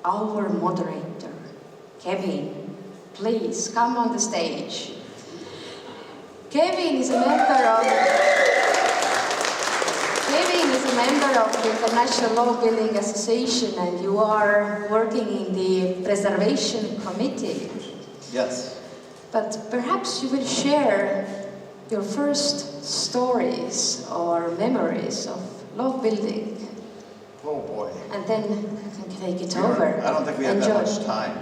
our moderator, Kevin. Please come on the stage. Kevin is a member of the International Law Building Association, and you are working in the Preservation Committee. Yes. But perhaps you will share your first stories or memories of log building. Oh boy. And then I can take it over. I don't think we have that much time.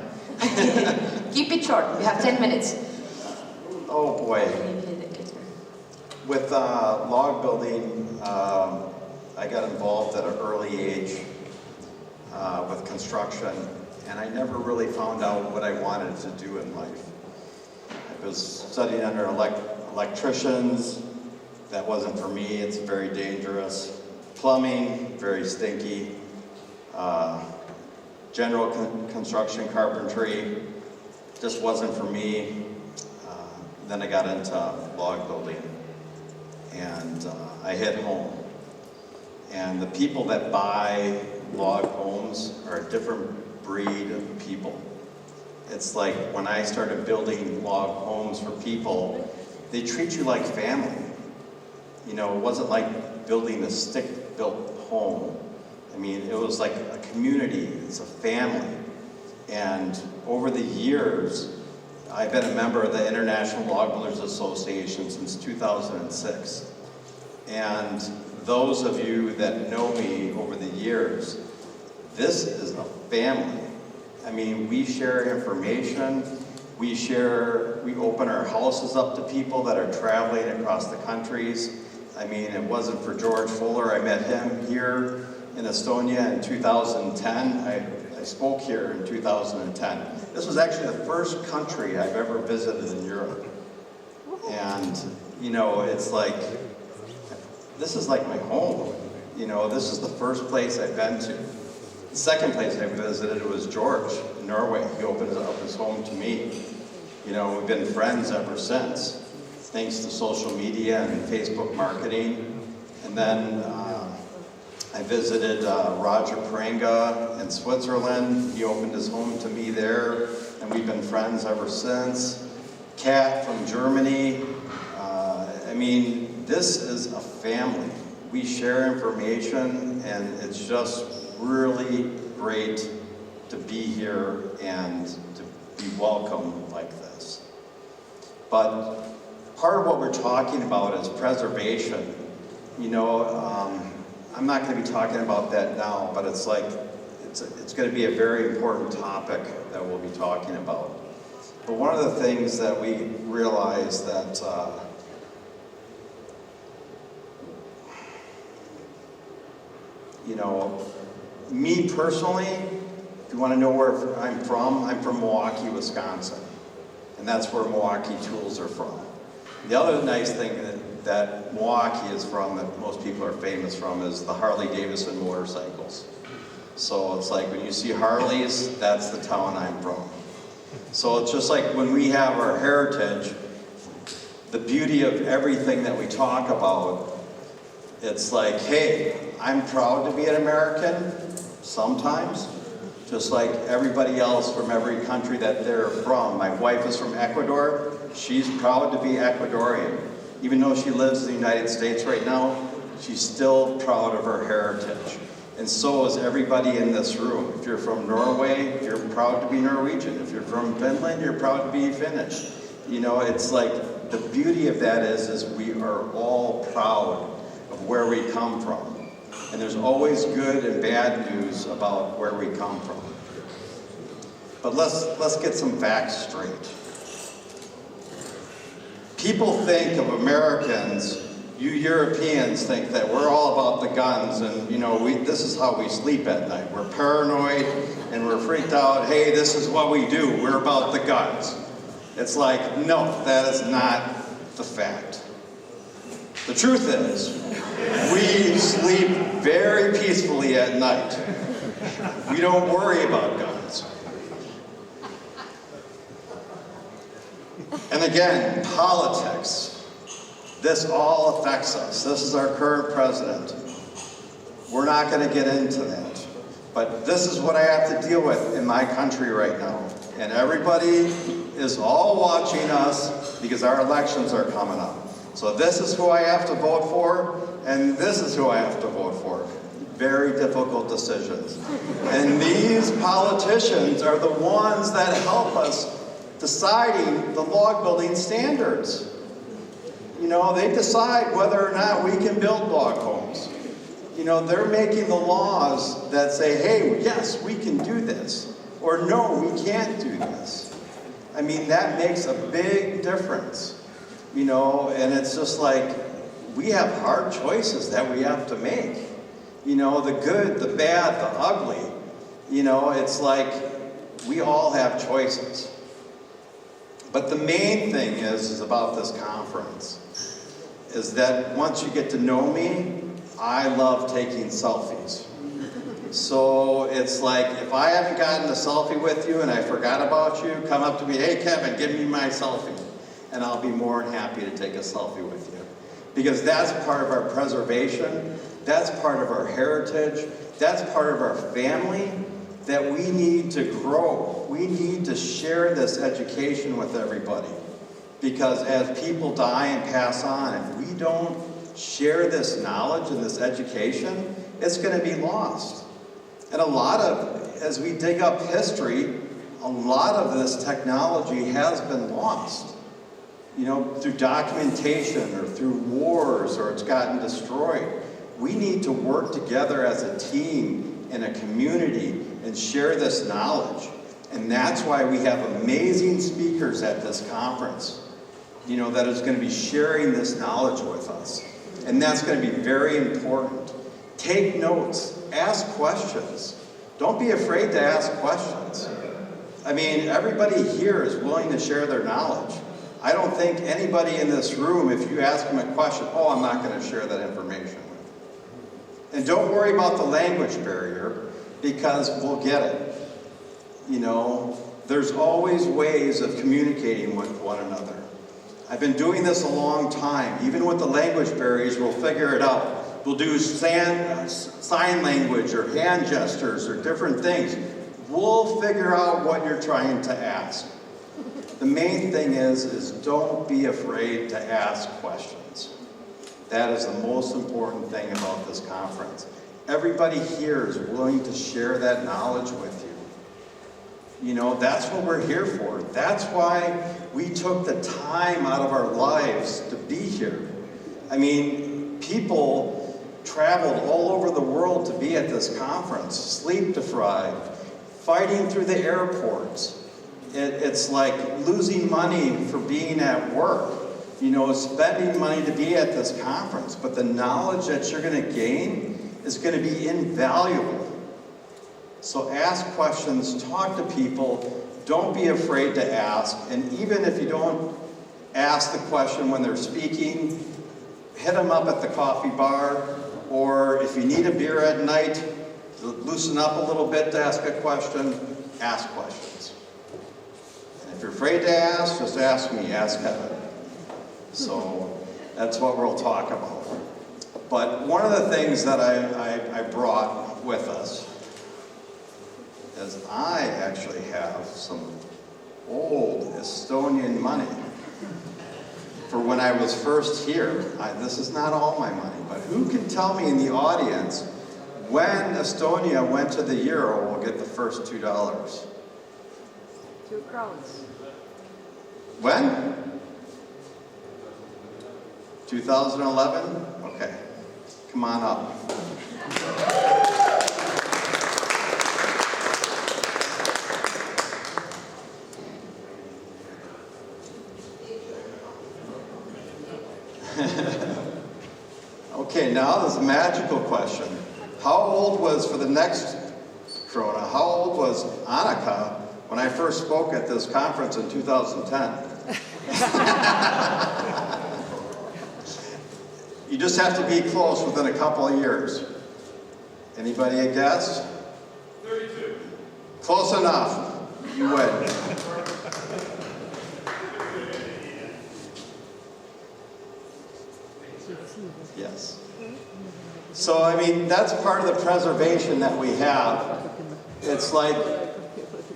Keep it short. We have 10 minutes. Oh boy. With log building, I got involved at an early age with construction, and I never really found out what I wanted to do in life. I was studying under electricians. That wasn't for me. It's very dangerous. Plumbing, very stinky. General construction, carpentry, just wasn't for me. Then I got into log building, and I hit home. And the people that buy log homes are a different breed of people. It's like when I started building log homes for people, they treat you like family. You know, it wasn't like building a stick-built home. I mean, it was like a community, it's a family. And over the years, I've been a member of the International Log Builders Association since 2006. And those of you that know me over the years, this is a family. I mean, we share information, we open our houses up to people that are traveling across the countries. I mean, it wasn't for George Fuller. I met him here in Estonia in 2010. I spoke here in 2010. This was actually the first country I've ever visited in Europe. And, you know, it's like, this is like my home. You know, this is the first place I've been to. The second place I visited was George in Norway. He opened up his home to me. You know, we've been friends ever since, thanks to social media and Facebook marketing. And then I visited Roger Prenga in Switzerland. He opened his home to me there, and we've been friends ever since. Kat from Germany. I mean, this is a family. We share information, and it's just really great to be here and to be welcomed like this. But part of what we're talking about is preservation. You know, I'm not going to be talking about that now, but it's like, it's going to be a very important topic that we'll be talking about. But one of the things that we realize that you know, me personally, if you want to know where I'm from Milwaukee, Wisconsin. And that's where Milwaukee tools are from. The other nice thing that Milwaukee is from, that most people are famous from, is the Harley-Davidson motorcycles. So it's like when you see Harleys, that's the town I'm from. So it's just like when we have our heritage, the beauty of everything that we talk about, it's like, hey, I'm proud to be an American, sometimes, just like everybody else from every country that they're from. My wife is from Ecuador. She's proud to be Ecuadorian. Even though she lives in the United States right now, she's still proud of her heritage. And so is everybody in this room. If you're from Norway, you're proud to be Norwegian. If you're from Finland, you're proud to be Finnish. You know, it's like, the beauty of that is we are all proud of where we come from. And there's always good and bad news about where we come from. But let's get some facts straight. People think of Americans, you Europeans think that we're all about the guns, and you know, this is how we sleep at night. We're paranoid and we're freaked out. Hey, this is what we do. We're about the guns. It's like, no, that is not the fact. The truth is, we sleep very peacefully at night. We don't worry about guns. And again, politics. This all affects us. This is our current president. We're not going to get into that. But this is what I have to deal with in my country right now. And everybody is all watching us because our elections are coming up. So this is who I have to vote for, and this is who I have to vote for. Very difficult decisions. And these politicians are the ones that help us deciding the log building standards. You know, they decide whether or not we can build log homes. You know, they're making the laws that say, hey, yes, we can do this, or no, we can't do this. I mean, that makes a big difference, you know, and it's just like, we have hard choices that we have to make. You know, the good, the bad, the ugly. You know, it's like, we all have choices. But the main thing is about this conference, is that once you get to know me, I love taking selfies. So it's like, if I haven't gotten a selfie with you and I forgot about you, come up to me, hey Kevin, give me my selfie. And I'll be more than happy to take a selfie with you. Because that's part of our preservation, that's part of our heritage, that's part of our family that we need to grow. We need to share this education with everybody. Because as people die and pass on, if we don't share this knowledge and this education, it's going to be lost. And a lot of, as we dig up history, a lot of this technology has been lost. You know, through documentation or through wars, or it's gotten destroyed. We need to work together as a team in a community and share this knowledge. And that's why we have amazing speakers at this conference, you know, that is going to be sharing this knowledge with us. And that's going to be very important. Take notes. Ask questions. Don't be afraid to ask questions. I mean, everybody here is willing to share their knowledge. I don't think anybody in this room, if you ask them a question, oh, I'm not going to share that information with you. And don't worry about the language barrier, because we'll get it. You know, there's always ways of communicating with one another. I've been doing this a long time. Even with the language barriers, we'll figure it out. We'll do sign language or hand gestures or different things. We'll figure out what you're trying to ask. The main thing is don't be afraid to ask questions. That is the most important thing about this conference. Everybody here is willing to share that knowledge with you. You know, that's what we're here for. That's why we took the time out of our lives to be here. I mean, people traveled all over the world to be at this conference, sleep deprived, fighting through the airports. It's like losing money for being at work, you know, spending money to be at this conference. But the knowledge that you're going to gain is going to be invaluable. So ask questions, talk to people, don't be afraid to ask. And even if you don't ask the question when they're speaking, hit them up at the coffee bar, or if you need a beer at night, loosen up a little bit to ask a question, ask questions. And if you're afraid to ask, just ask me, ask Kevin. So that's what we'll talk about. But one of the things that I brought with us is I actually have some old Estonian money for when I was first here. This is not all my money, but who can tell me in the audience when Estonia went to the euro will get the first $2? 2 crowns. When? 2011? Okay. Come on up. Okay, now there's a magical question. How old was, for the next Corona, how old was Annika when I first spoke at this conference in 2010? You just have to be close within a couple of years. Anybody a guess? 32. Close enough. You win. Yes. So, I mean, that's part of the preservation that we have. It's like,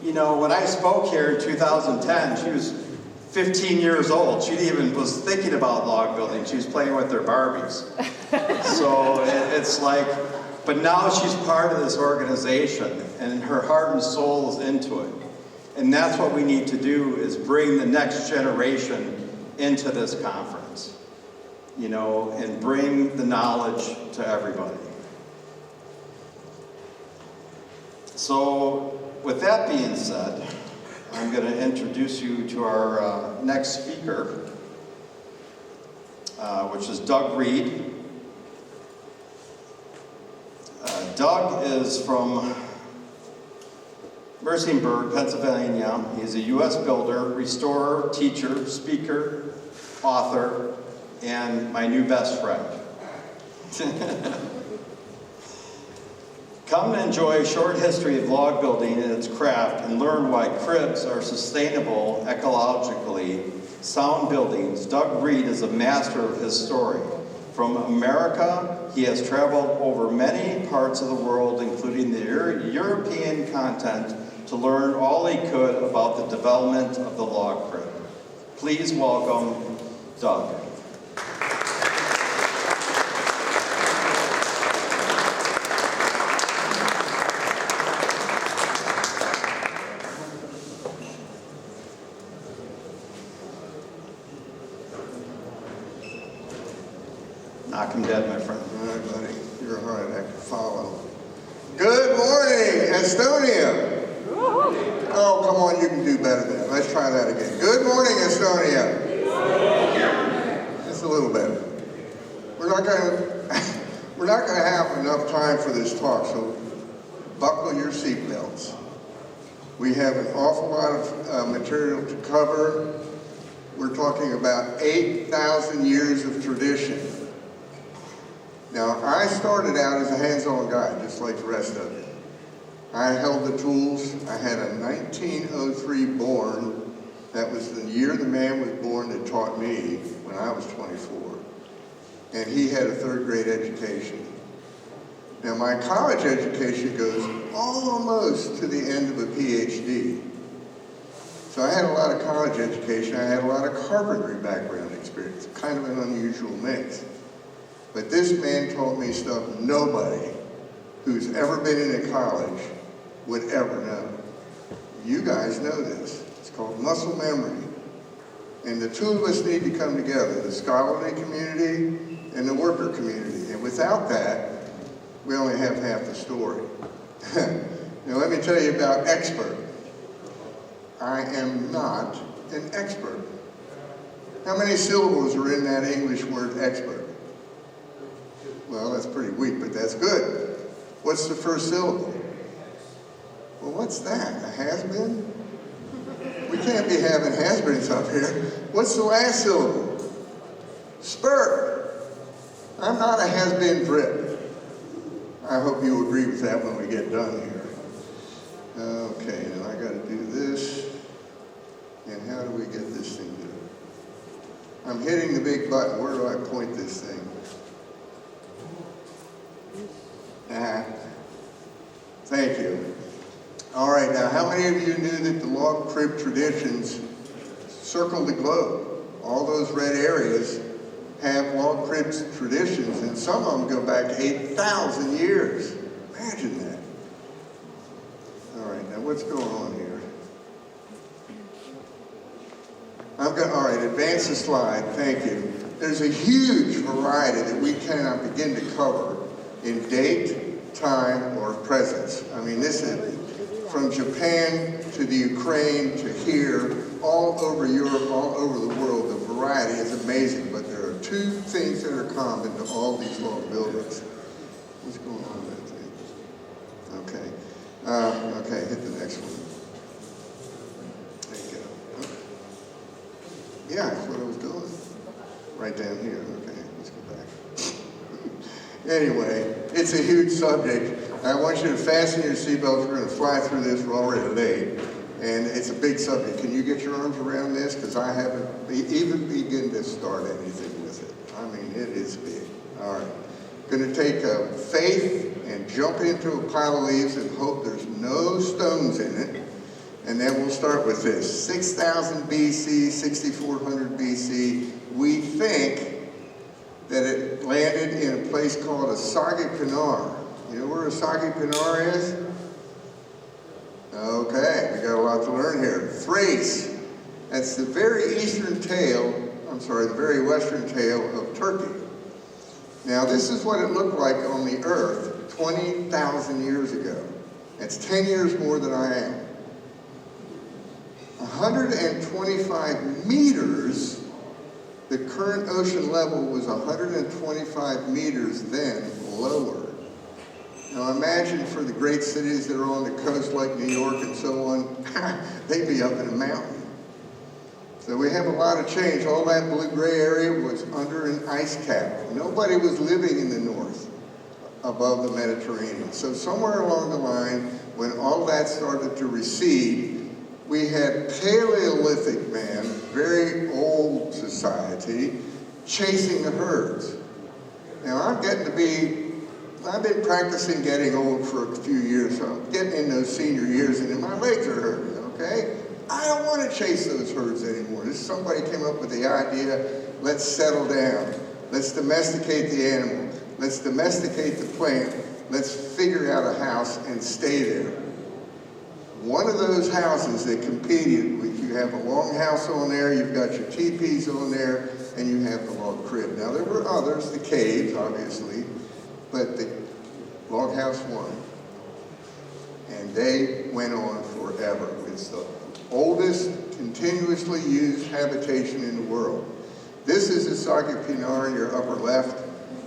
you know, when I spoke here in 2010, she was 15 years old. She even was thinking about log building. She was playing with her Barbies. So it's like, but now she's part of this organization, and her heart and soul is into it. And that's what we need to do, is bring the next generation into this conference, you know, and bring the knowledge to everybody. So with that being said, I'm going to introduce you to our next speaker, which is Doug Reed. Doug is from Mercianburg, Pennsylvania. He's a U.S. builder, restorer, teacher, speaker, author, and my new best friend. Come and enjoy a short history of log building and its craft, and learn why cribs are sustainable, ecologically sound buildings. Doug Reed is a master of his story. From America, he has traveled over many parts of the world, including the European continent, to learn all he could about the development of the log crib. Please welcome Doug. Knock him dead, my friend. All right, buddy. You're a hard act to follow. Good morning, Estonia. Oh, come on, you can do better than that. Let's try that again. Good morning, Estonia. Just a little better. We're not going to have enough time for this talk, so buckle your seatbelts. We have an awful lot of material to cover. We're talking about 8,000 years of tradition. Now, I started out as a hands-on guy, just like the rest of you. I held the tools. I had a 1903 born. That was the year the man was born that taught me when I was 24. And he had a third-grade education. Now, my college education goes almost to the end of a PhD. So I had a lot of college education. I had a lot of carpentry background experience, kind of an unusual mix. But this man taught me stuff nobody who's ever been in a college would ever know. You guys know this. It's called muscle memory. And the two of us need to come together, the scholarly community and the worker community. And without that, we only have half the story. Now let me tell you about expert. I am not an expert. How many syllables are in that English word expert? Well, that's pretty weak, but that's good. What's the first syllable? Well, what's that? A has-been? We can't be having has-beens up here. What's the last syllable? Spurt. I'm not a has-been drip. I hope you agree with that when we get done here. Okay, now I got to do this. And how do we get this thing to? I'm hitting the big button. Where do I point this thing? Thank you. All right, now how many of you knew that the log crib traditions circle the globe? All those red areas have log crib traditions, and some of them go back 8,000 years. Imagine that. All right, now what's going on here? All right, advance the slide, thank you. There's a huge variety that we cannot begin to cover in date, time, or presence. I mean, this is from Japan to the Ukraine to here, all over Europe, all over the world. The variety is amazing, but there are two things that are common to all these log buildings. What's going on with that thing? Okay. Okay, hit the next one. There you go. Yeah, that's what I was doing. Right down here. Okay, let's go back. Anyway, it's a huge subject. I want you to fasten your seatbelts. We're going to fly through this. We're already late. And it's a big subject. Can you get your arms around this? Because I haven't even begun to start anything with it. I mean, it is big. All right. Going to take faith and jump into a pile of leaves and hope there's no stones in it. And then we'll start with this. 6000 BC, 6400 BC, we think that it landed in a place called Asagi Pinar. You know where Asagi Pinar is? Okay, we got a lot to learn here. Thrace. That's the very the very western tail of Turkey. Now this is what it looked like on the earth 20,000 years ago. That's 10 years more than I am. 125 meters, the current ocean level was 125 meters then lower. Now imagine for the great cities that are on the coast like New York and so on, they'd be up in a mountain. So we have a lot of change. All that blue-gray area was under an ice cap. Nobody was living in the north above the Mediterranean. So somewhere along the line, when all that started to recede, we had Paleolithic man, very old society, chasing the herds. Now I've been practicing getting old for a few years, so I'm getting in those senior years and my legs are hurting, okay? I don't want to chase those herds anymore. Somebody came up with the idea, let's settle down. Let's domesticate the animal. Let's domesticate the plant. Let's figure out a house and stay there. One of those houses that competed with, you have a long house on there, you've got your teepees on there, and you have the log crib. Now there were others, the caves, obviously, but the log house won. And they went on forever. It's the oldest continuously used habitation in the world. This is Asagi Pinar in your upper left.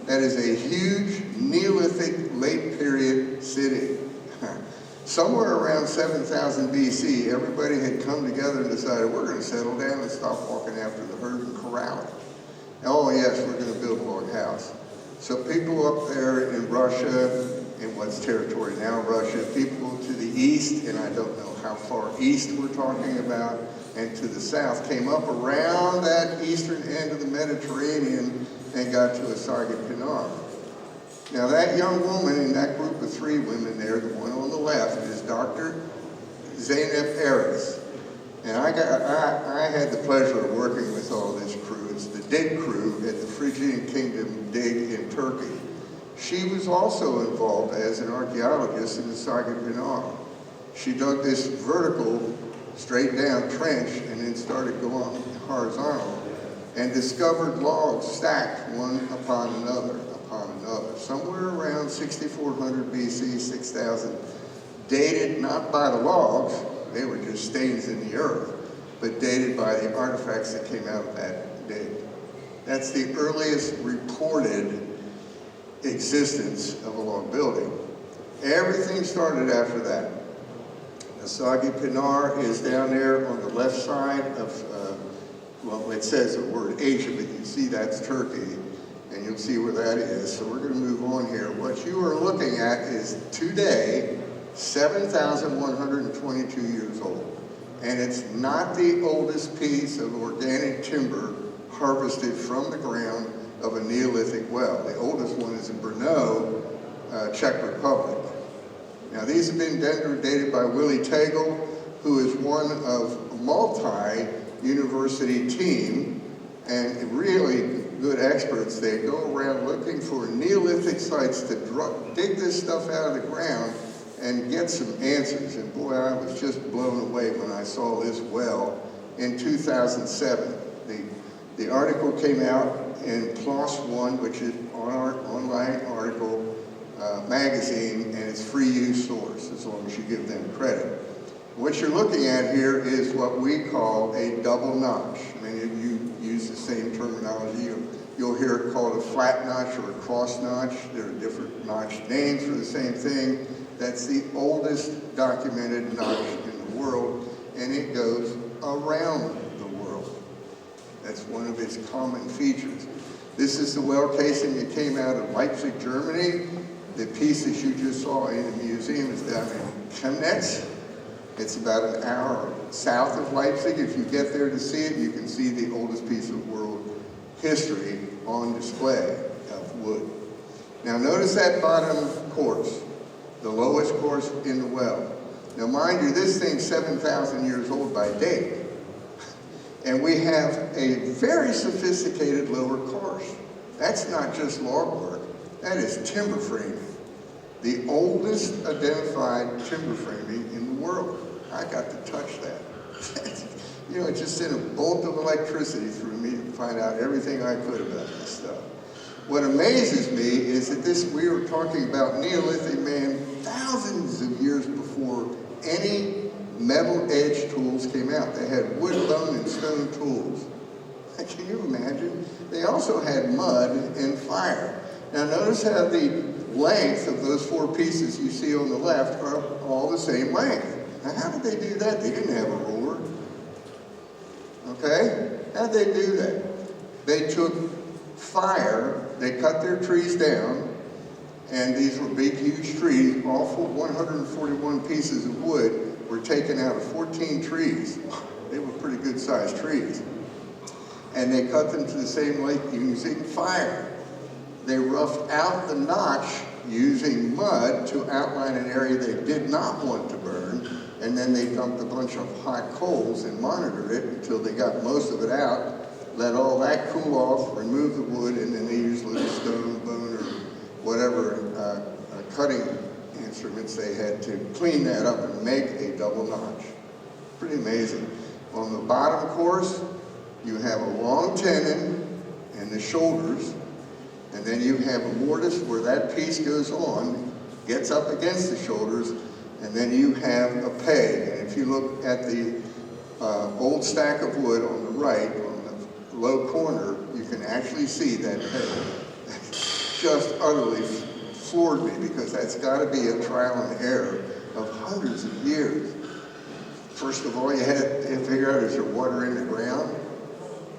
That is a huge Neolithic late period city. Somewhere around 7000 BC, everybody had come together and decided we're going to settle down and stop walking after the herd and corral it. Oh yes, we're going to build a log house. So people up there in Russia, in what's territory now Russia, people to the east, and I don't know how far east we're talking about, and to the south, came up around that eastern end of the Mediterranean and got to Asagi Pinar. Now that young woman in that group of 3 women there, the one on the left, is Dr. Zeynep Eris. And I had the pleasure of working with all this crew. It's the dig crew at the Phrygian Kingdom dig in Turkey. She was also involved as an archaeologist in Asagi Pinar. She dug this vertical, straight down trench and then started going horizontal and discovered logs stacked one upon another. Somewhere around 6400 BC, 6000, dated not by the logs, they were just stains in the earth, but dated by the artifacts that came out of that dig. That's the earliest reported existence of a log building. Everything started after that. Asagi Pinar is down there on the left side of, well, it says the word Asia, but you see that's Turkey, and you'll see where that is. So we're going to move on here. What you are looking at is today 7,122 years old. And it's not the oldest piece of organic timber harvested from the ground of a Neolithic well. The oldest one is in Brno, Czech Republic. Now these have been dated by Willie Tegel, who is one of a multi-university team and really good experts. They go around looking for Neolithic sites to dig this stuff out of the ground and get some answers. And boy, I was just blown away when I saw this well in 2007. The article came out in PLOS One, which is on our online article magazine, and it's free use source as long as you give them credit. What you're looking at here is what we call a double notch. Many of you use the same terminology. You'll hear it called a flat notch or a cross notch. There are different notch names for the same thing. That's the oldest documented notch in the world, and it goes around the world. That's one of its common features. This is the well casing that came out of Leipzig, Germany. The piece that you just saw in the museum is down in Chemnitz. It's about an hour south of Leipzig. If you get there to see it, you can see the oldest piece of world history on display of wood. Now notice that bottom course, the lowest course in the well. Now mind you, this thing's 7,000 years old by date. And we have a very sophisticated lower course. That's not just log work, that is timber framing. The oldest identified timber framing in the world. I got to touch that. You know, it just sent a bolt of electricity through me to find out everything I could about this stuff. What amazes me is that we were talking about Neolithic man thousands of years before any metal edge tools came out. They had wood, bone, and stone tools. Can you imagine? They also had mud and fire. Now notice how the length of those four pieces you see on the left are all the same length. Now how did they do that? They didn't have a ruler. Okay? How'd they do that? They took fire, they cut their trees down, and these were big, huge trees. All 141 pieces of wood were taken out of 14 trees. They were pretty good sized trees. And they cut them to the same length using fire. They roughed out the notch using mud to outline an area they did not want to burn, and then they dumped a bunch of hot coals and monitored it until they got most of it out, let all that cool off, remove the wood, and then they used little stone, bone, or whatever cutting instruments they had to clean that up and make a double notch. Pretty amazing. On the bottom course, you have a long tenon and the shoulders, and then you have a mortise where that piece goes on, gets up against the shoulders, and then you have a peg. And if you look at the old stack of wood on the right, on the low corner, you can actually see that peg. Just utterly floored me, because that's got to be a trial and error of hundreds of years. First of all, you had to figure out, is there water in the ground?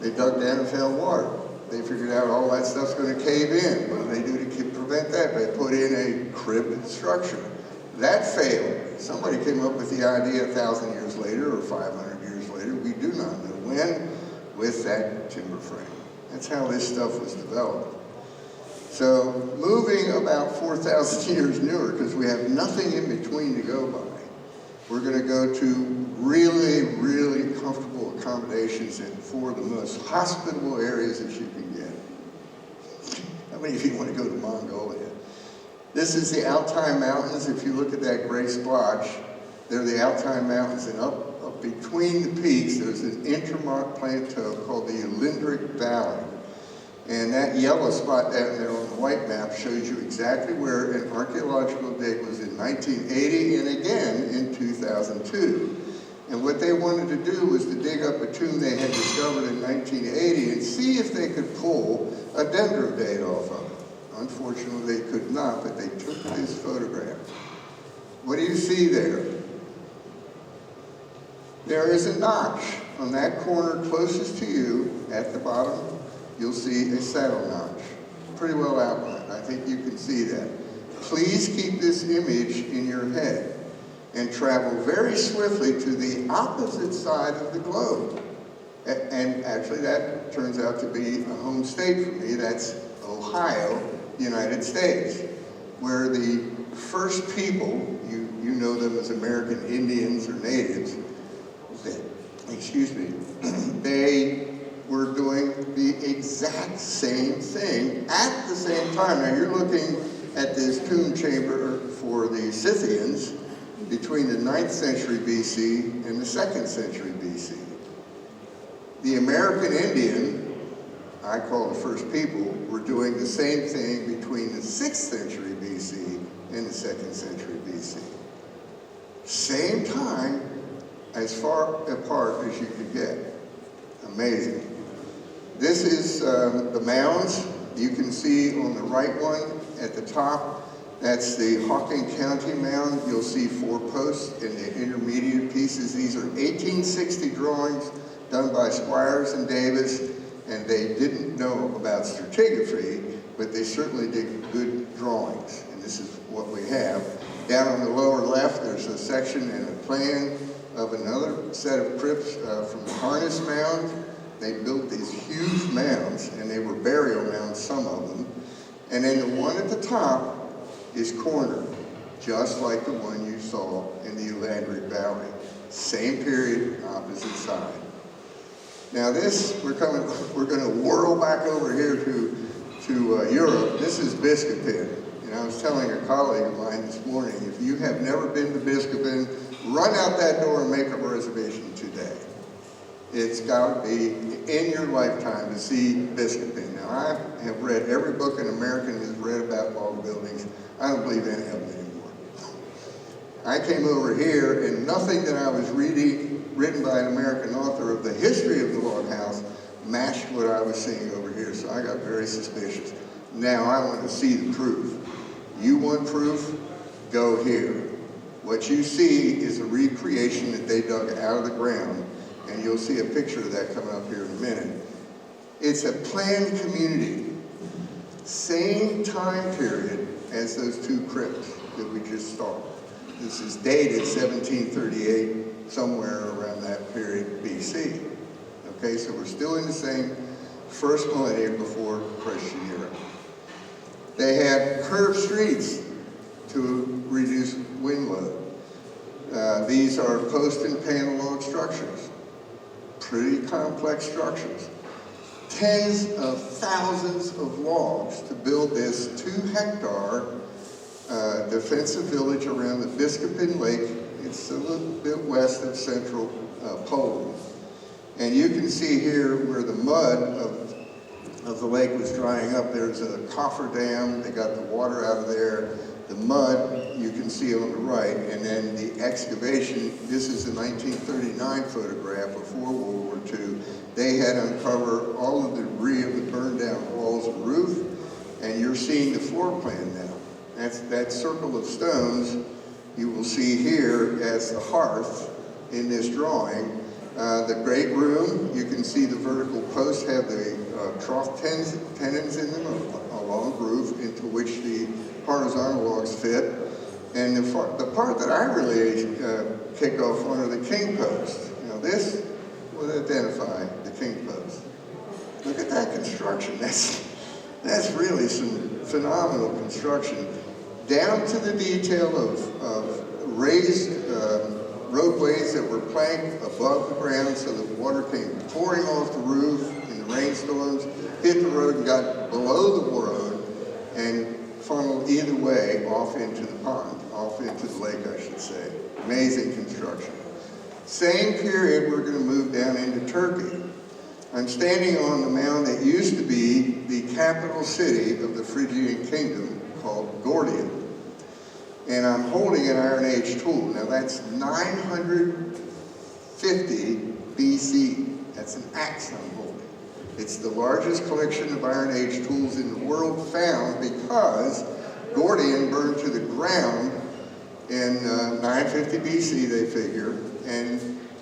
They dug down and found water. They figured out all that stuff's going to cave in. What do they do to prevent that? They put in a crib structure. That failed. Somebody came up with the idea 1,000 years later or 500 years later. We do not know when, with that timber frame. That's how this stuff was developed. So moving about 4,000 years newer, because we have nothing in between to go by, we're going to go to really, really comfortable accommodations in four of the most hospitable areas that you can get. How many of you want to go to Mongolia? This is the Altai Mountains. If you look at that gray splotch, they're the Altai Mountains, and up between the peaks, there's an intermont plateau called the Ulindric Valley. And that yellow spot down there on the white map shows you exactly where an archaeological dig was in 1980 and again in 2002. And what they wanted to do was to dig up a tomb they had discovered in 1980 and see if they could pull a dendrodate off of it. Unfortunately, they could not, but they took this photograph. What do you see there? There is a notch on that corner closest to you at the bottom. You'll see a saddle notch, pretty well outlined. I think you can see that. Please keep this image in your head and travel very swiftly to the opposite side of the globe. And actually that turns out to be a home state for me. That's Ohio, United States, where the first people, you know them as American Indians or natives, they were doing the exact same thing at the same time. Now you're looking at this tomb chamber for the Scythians between the 9th century BC and the 2nd century BC. The American Indian, I call the first people, were doing the same thing between the 6th century BC and the 2nd century BC. Same time, as far apart as you could get. Amazing. This is the mounds. You can see on the right one at the top, that's the Hawking County mound. You'll see 4 posts in the intermediate pieces. These are 1860 drawings done by Squires and Davis, and they didn't know about stratigraphy, but they certainly did good drawings, and this is what we have. Down on the lower left, there's a section and a plan of another set of crypts from the Harness Mound. They built these huge mounds, and they were burial mounds, some of them. And then the one at the top is cornered, just like the one you saw in the Elandric Valley. Same period, opposite side. Now this, we're going to whirl back over here to Europe. This is Biskopin. And I was telling a colleague of mine this morning, if you have never been to Biskopin, run out that door and make a reservation today. It's got to be in your lifetime to see Biskopin. Now, I have read every book an American has read about log buildings. I don't believe any of them anymore. I came over here, and nothing that I was reading, written by an American author of the history of the log house, matched what I was seeing over here, so I got very suspicious. Now I want to see the proof. You want proof? Go here. What you see is a recreation that they dug out of the ground, and you'll see a picture of that coming up here in a minute. It's a planned community. Same time period as those two crypts that we just saw. This is dated 1738, somewhere around that period BC. Okay, so we're still in the same first millennium before Christian era. They had curved streets to reduce wind load. These are post and panel log structures. Pretty complex structures. Tens of thousands of logs to build this 2-hectare defensive village around the Biskopin Lake. It's a little bit west of central Poland. And you can see here where the mud of the lake was drying up. There's a coffer dam. They got the water out of there. The mud you can see on the right. And then the excavation, this is a 1939 photograph before World War II. They had uncovered all of the debris of the burned down walls and roof. And you're seeing the floor plan now. That's that circle of stones you will see here as the hearth in this drawing. The great room, you can see the vertical posts have the trough tenons in them, a long groove into which the horizontal logs fit. And the part that I really kick off on are the king posts. Now this will identify the king posts. Look at that construction. That's really some phenomenal construction. Down to the detail of raised roadways that were planked above the ground so that water came pouring off the roof in the rainstorms, hit the road and got below the road and funneled either way off into the pond, off into the lake, I should say. Amazing construction. Same period, we're going to move down into Turkey. I'm standing on the mound that used to be the capital city of the Phrygian kingdom called Gordium. And I'm holding an Iron Age tool. Now that's 950 BC. That's an axe I'm holding. It's the largest collection of Iron Age tools in the world found because Gordium burned to the ground in 950 BC, they figure. And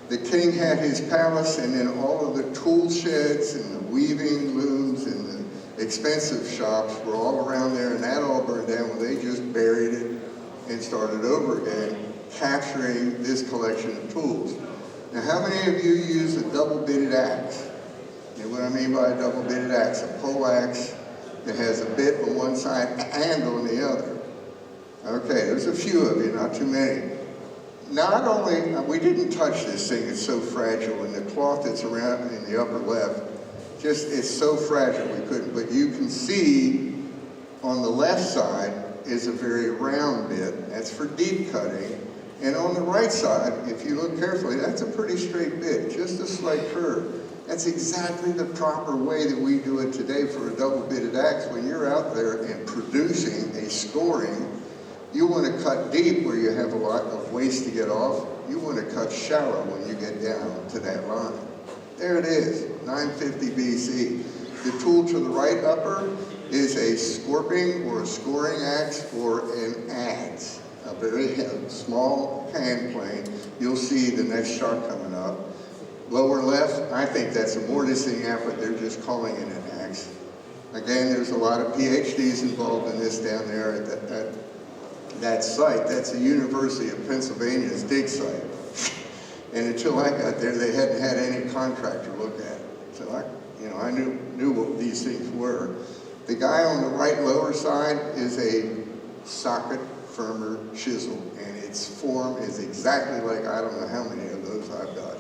the king had his palace, and then all of the tool sheds and the weaving looms and the expensive shops were all around there, and that all burned down when they just buried it and started over again, capturing this collection of tools. Now, how many of you use a double-bitted axe? You know what I mean by a double-bitted axe? A pole axe that has a bit on one side and on the other. Okay, there's a few of you, not too many. Not only, we didn't touch this thing, it's so fragile, and the cloth that's around in the upper left, just, it's so fragile we couldn't, but you can see on the left side is a very round bit, that's for deep cutting, and on the right side, if you look carefully, that's a pretty straight bit, just a slight curve. That's exactly the proper way that we do it today for a double-bitted axe. When you're out there and producing a scoring, you want to cut deep where you have a lot of waste to get off. You want to cut shallow when you get down to that line. There it is, 950 BC. The tool to the right upper is a scorping or a scoring axe or an adze, a very small hand plane. You'll see the next shot coming up. Lower left, I think that's a mortising app, but they're just calling it an axe. Again, there's a lot of PhDs involved in this down there at that site. That's the University of Pennsylvania's dig site. And until I got there, they hadn't had any contractor look at it. So I knew what these things were. The guy on the right lower side is a socket firmer chisel, and its form is exactly like, I don't know how many of those I've got.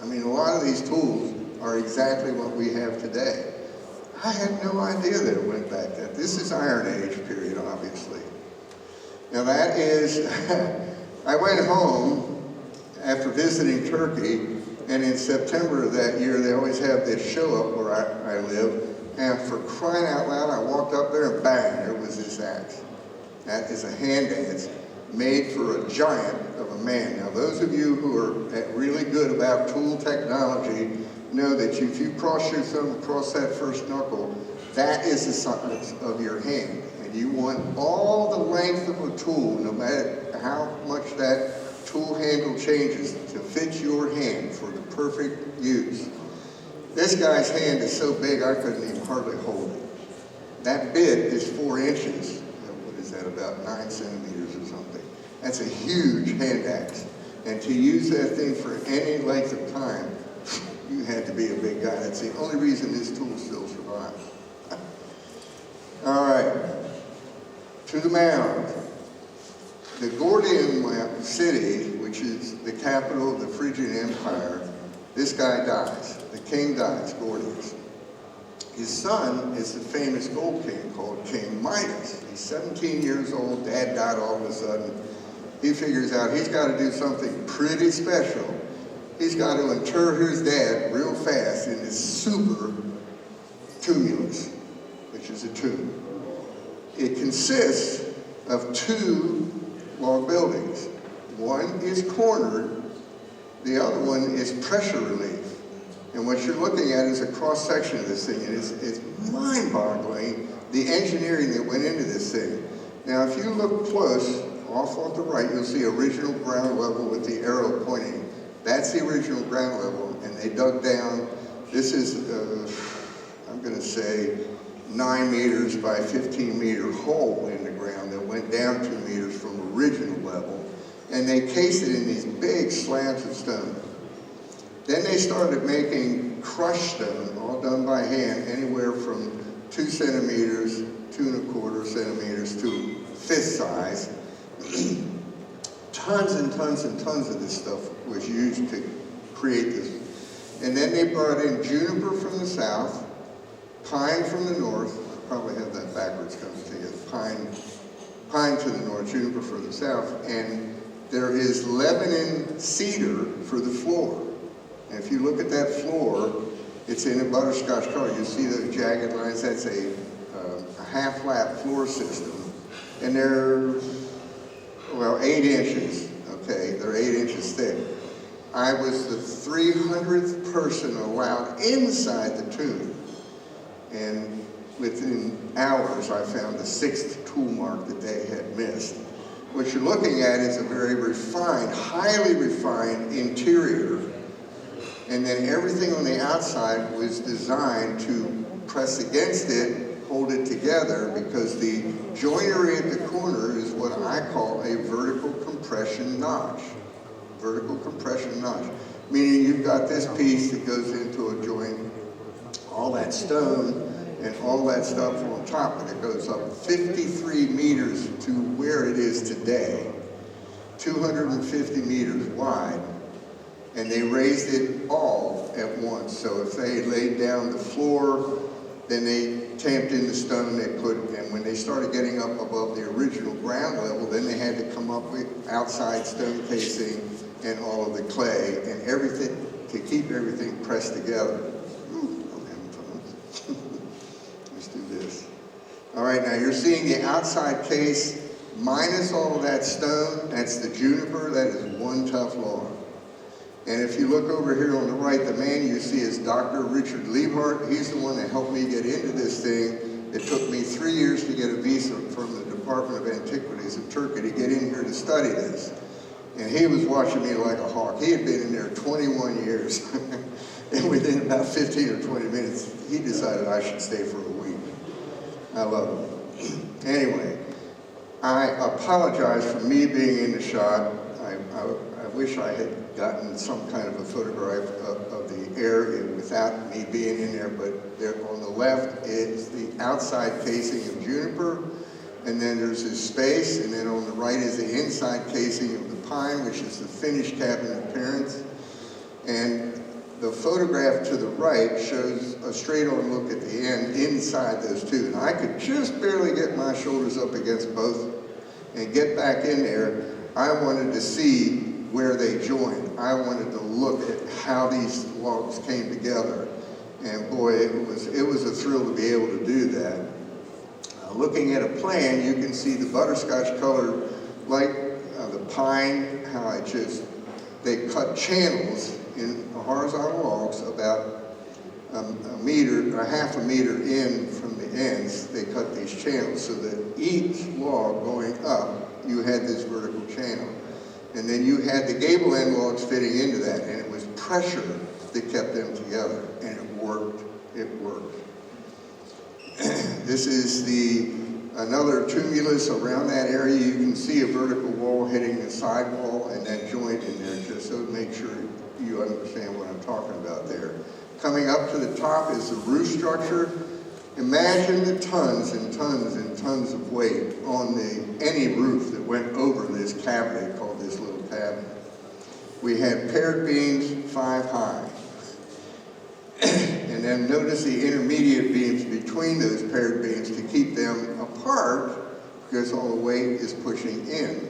I mean, a lot of these tools are exactly what we have today. I had no idea that it went back then. This is Iron Age period, obviously. Now that is, I went home after visiting Turkey, and in September of that year, they always have this show up where I live, and for crying out loud, I walked up there and bang, there was this axe. That is a hand axe made for a giant of a man. Now those of you who are really good about tool technology know that if you cross your thumb across that first knuckle, that is the size of your hand. And you want all the length of a tool, no matter how much that tool handle changes, to fit your hand for the perfect use. This guy's hand is so big I couldn't even hardly hold it. That bit is 4 inches. What is that, about 9 centimeters or something? That's a huge hand axe. And to use that thing for any length of time, you had to be a big guy. That's the only reason this tool still survives. All right, to the mound. The Gordian city, which is the capital of the Phrygian Empire, this guy dies. The king dies, Gordius. His son is the famous gold king called King Midas. He's 17 years old, dad died all of a sudden. He figures out he's got to do something pretty special. He's got to inter his dad real fast in this super tumulus, which is a tomb. It consists of 2 log buildings. One is cornered, the other one is pressure relief. And what you're looking at is a cross-section of this thing, and it's mind-boggling, the engineering that went into this thing. Now, if you look close, off on the right, you'll see original ground level with the arrow pointing. That's the original ground level, and they dug down, this is, I'm gonna say, 9 meters by 15 meter hole in the ground that went down 2 meters from original level, and they cased it in these big slabs of stone. Then they started making crushed stone, all done by hand, anywhere from 2 centimeters, 2¼ centimeters to fist size. Tons and tons and tons of this stuff was used to create this. And then they brought in juniper from the south, pine from the north, I probably have that backwards coming to you, pine to the north, juniper from the south, and there is Lebanon cedar for the floor. And if you look at that floor, it's in a butterscotch color. You see those jagged lines, that's a half-lap floor system. And they're, well, 8 inches, okay? They're 8 inches thick. I was the 300th person allowed inside the tomb. And within hours, I found the 6th tool mark that they had missed. What you're looking at is a very refined, highly refined interior. And then everything on the outside was designed to press against it, hold it together, because the joinery at the corner is what I call a vertical compression notch. Vertical compression notch. Meaning you've got this piece that goes into a joint, all that stone, and all that stuff on top, and it goes up 53 meters to where it is today, 250 meters wide, and they raised it all at once. So if they laid down the floor, then they tamped in the stone they put, and when they started getting up above the original ground level, then they had to come up with outside stone casing and all of the clay and everything to keep everything pressed together. Ooh, I'm having fun. Let's do this. All right, now you're seeing the outside case minus all of that stone. That's the juniper. That is one tough log. And if you look over here on the right, the man you see is Dr. Richard Liebhardt. He's the one that helped me get into this thing. It took me 3 years to get a visa from the Department of Antiquities in Turkey to get in here to study this. And he was watching me like a hawk. He had been in there 21 years. And within about 15 or 20 minutes, he decided I should stay for a week. I love him. Anyway, I apologize for me being in the shot. I wish I had gotten some kind of a photograph of the area without me being in there, but there on the left is the outside casing of juniper, and then there's this space, and then on the right is the inside casing of the pine, which is the finished cabinet appearance. And the photograph to the right shows a straight-on look at the end inside those two. And I could just barely get my shoulders up against both and get back in there. I wanted to see where they joined. I wanted to look at how these logs came together. And boy, it was a thrill to be able to do that. Looking at a plan, you can see the butterscotch color, like the pine, how they cut channels in horizontal logs about a meter, or half a meter in from the ends. They cut these channels so that each log going up, you had this vertical channel. And then you had the gable end logs fitting into that, and it was pressure that kept them together, and it worked. It worked. This is another tumulus around that area. You can see a vertical wall hitting the side wall and that joint in there, just so to make sure you understand what I'm talking about there. Coming up to the top is the roof structure. Imagine the tons and tons and tons of weight on any roof that went over this cabinet called this little cabinet. We had paired beams 5 high. And then notice the intermediate beams between those paired beams to keep them apart, because all the weight is pushing in,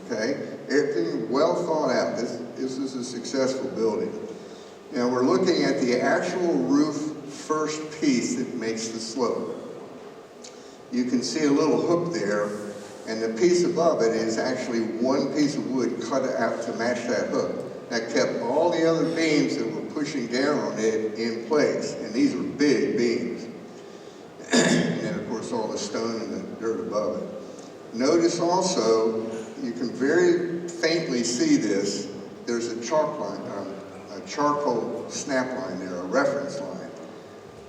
okay? Everything well thought out. This is a successful building. Now we're looking at the actual roof first piece that makes the slope. You can see a little hook there, and the piece above it is actually one piece of wood cut out to match that hook. That kept all the other beams that were pushing down on it in place, and these are big beams. And then of course all the stone and the dirt above it. Notice also, you can very faintly see this, there's a chalk line, a charcoal snap line there, a reference line.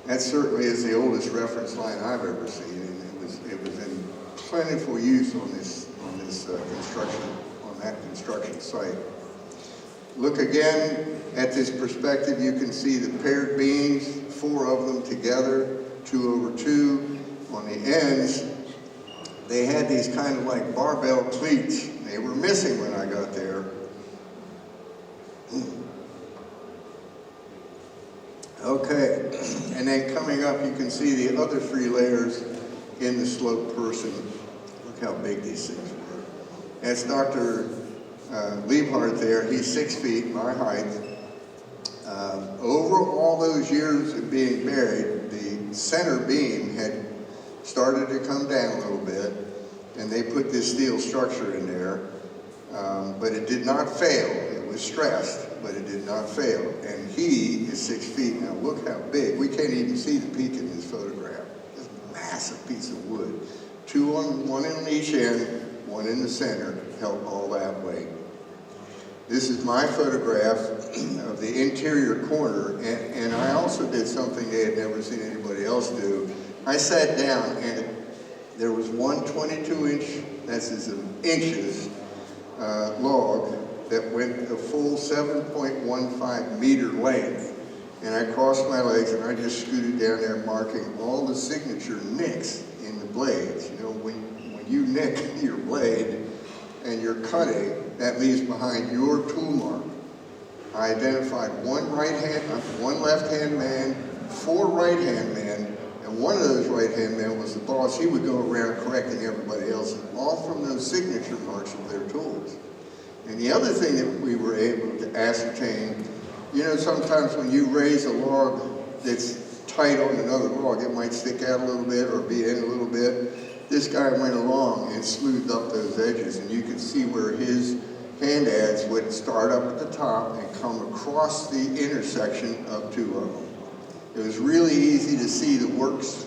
That certainly is the oldest reference line I've ever seen, and it was in plentiful use on that construction site. Look again at this perspective. You can see the paired beams, 4 of them together, 2 over 2. On the ends, they had these kind of like barbell cleats. They were missing when I got there. Okay, and then coming up, you can see the other 3 layers in the slope person. Look how big these things were. That's Dr. Liebhardt there. He's 6 feet, my height. Over all those years of being buried, the center beam had started to come down a little bit, and they put this steel structure in there, but it did not fail. It was stressed, but it did not fail. And he is 6 feet. Now look how big. We can't even see the peak in this photograph. This massive piece of wood. 2 on one on each end, 1 in the center, held all that weight. This is my photograph of the interior corner, and I also did something they had never seen anybody else do. I sat down, and there was one 22-inch, that's in inches, log that went a full 7.15 meter length. And I crossed my legs, and I just scooted down there marking all the signature nicks in the blades. You know, when you nick your blade and you're cutting, that leaves behind your tool mark. I identified one left-hand man, 4 right-hand men, and one of those right-hand men was the boss. He would go around correcting everybody else, all from those signature marks of their tools. And the other thing that we were able to ascertain, you know, sometimes when you raise a log that's tight on another log, it might stick out a little bit or be in a little bit. This guy went along and smoothed up those edges, and you could see where his hand adz would start up at the top and come across the intersection of 2 of them. It was really easy to see the works,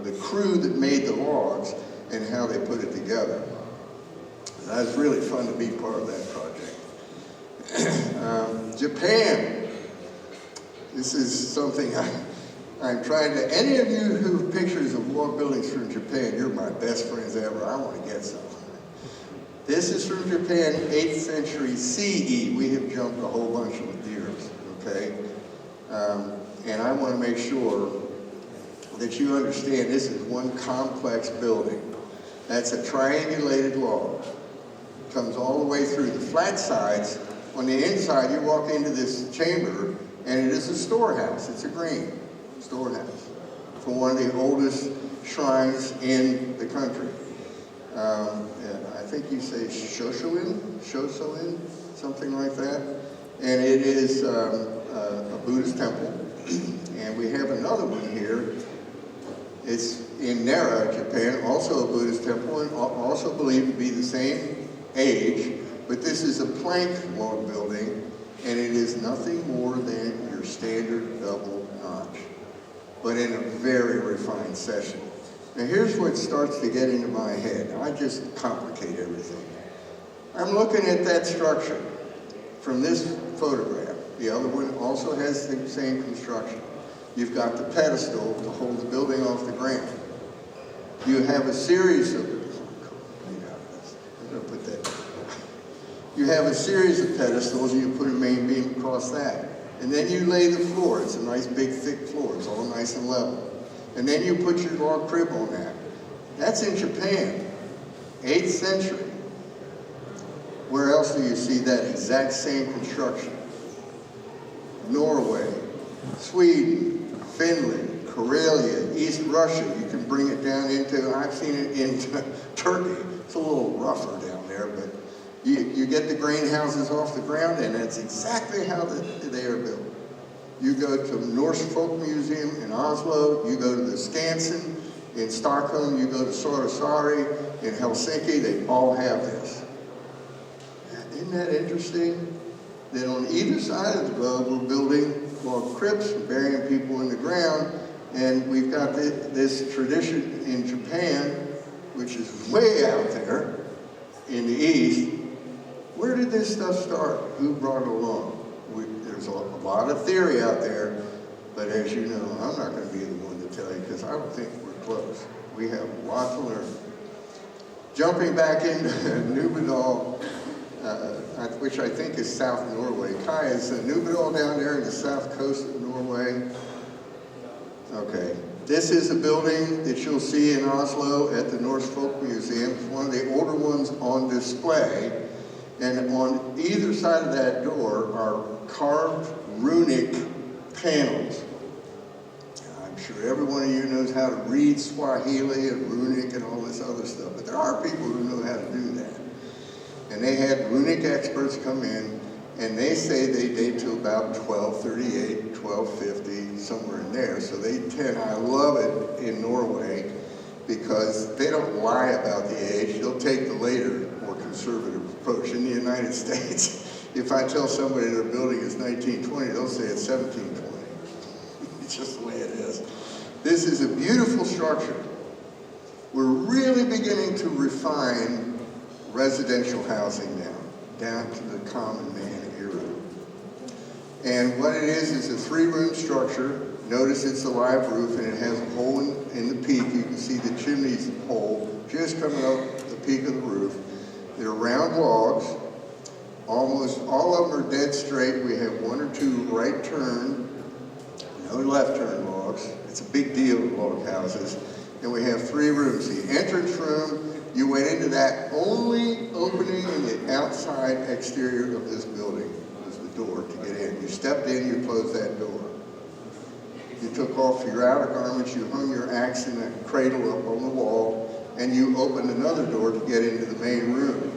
the crew that made the logs and how they put it together. That was really fun to be part of that project. Japan. This is something I'm trying to, any of you who have pictures of log buildings from Japan, you're my best friends ever. I want to get some. This is from Japan, 8th century CE. We have jumped a whole bunch of years, okay? And I want to make sure that you understand this is one complex building. That's a triangulated log. Comes all the way through the flat sides. On the inside, you walk into this chamber, and it is a storehouse. It's a grain storehouse for one of the oldest shrines in the country. And I think you say Shosoin, something like that. And it is a Buddhist temple. And we have another one here. It's in Nara, Japan, also a Buddhist temple, and also believed to be the same age. But this is a plank log building, and it is nothing more than your standard double notch, but in a very refined session. Now here's what starts to get into my head. I just complicate everything. I'm looking at that structure from this photograph. The other one also has the same construction. You've got the pedestal to hold the building off the ground. You have a series of, I'm going to put that. You have a series of pedestals, and you put a main beam across that. And then you lay the floor. It's a nice big thick floor. It's all nice and level. And then you put your log crib on that. That's in Japan, 8th century. Where else do you see that exact same construction? Norway, Sweden, Finland, Karelia, East Russia. You can bring it down into, I've seen it in Turkey. It's a little rougher down there, but you get the grain houses off the ground, and that's exactly how they are built. You go to the Norse Folk Museum in Oslo, you go to the Skansen in Stockholm, you go to Sorasari in Helsinki, they all have this. Isn't that interesting? That on either side of the globe, we're building log crypts, burying people in the ground, and we've got this tradition in Japan, which is way out there in the East. Where did this stuff start? Who brought it along? There's a lot of theory out there, but as you know, I'm not going to be the one to tell you because I don't think we're close. We have a lot to learn. Jumping back into Nubedal, which I think is South Norway. Kai, is Nubedal down there in the south coast of Norway? Okay. This is a building that you'll see in Oslo at the Norse Folk Museum. It's one of the older ones on display. And on either side of that door are carved runic panels. I'm sure every one of you knows how to read Swahili and runic and all this other stuff, but there are people who know how to do that. And they had runic experts come in, and they say they date to about 1238, 1250, somewhere in there. So I love it in Norway because they don't lie about the age. They'll take the later, more conservative approach. In the United States, if I tell somebody their building is 1920, they'll say it's 1720. It's just the way it is. This is a beautiful structure. We're really beginning to refine residential housing now, down to the common man era. And what it is a 3-room structure. Notice it's a live roof, and it has a hole in the peak. You can see the chimney's hole just coming up the peak of the roof. They're round logs. Almost all of them are dead straight. We have 1 or 2 right turn, no left turn logs. It's a big deal with log houses. And we have 3 rooms. The entrance room, you went into that. Only opening in the outside exterior of this building was the door to get in. You stepped in, you closed that door. You took off your outer garments, you hung your axe in a cradle up on the wall, and you opened another door to get into the main room.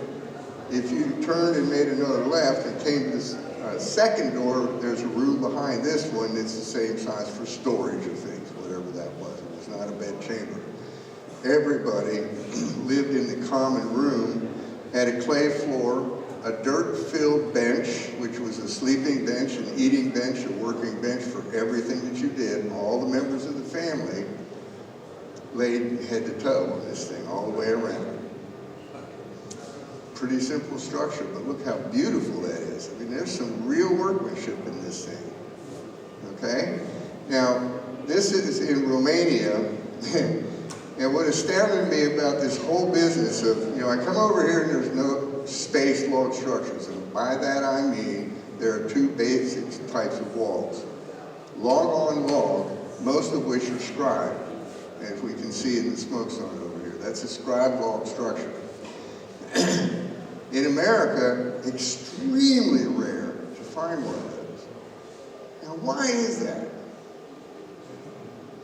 If you turned and made another left and came to this second door, there's a room behind this one that's the same size for storage of things, whatever that was. It was not a bed chamber. Everybody lived in the common room, had a clay floor, a dirt-filled bench, which was a sleeping bench, an eating bench, a working bench for everything that you did. All the members of the family laid head to toe on this thing, all the way around. Pretty simple structure, but look how beautiful that is. I mean, there's some real workmanship in this thing. Okay? Now, this is in Romania. And what astounded me about this whole business of, I come over here and there's no spaced log structures. And by that I mean there are two basic types of walls. Log on log, most of which are scribed. And if we can see in the smoke zone over here, that's a scribed log structure. In America, extremely rare to find one of those. Now, why is that?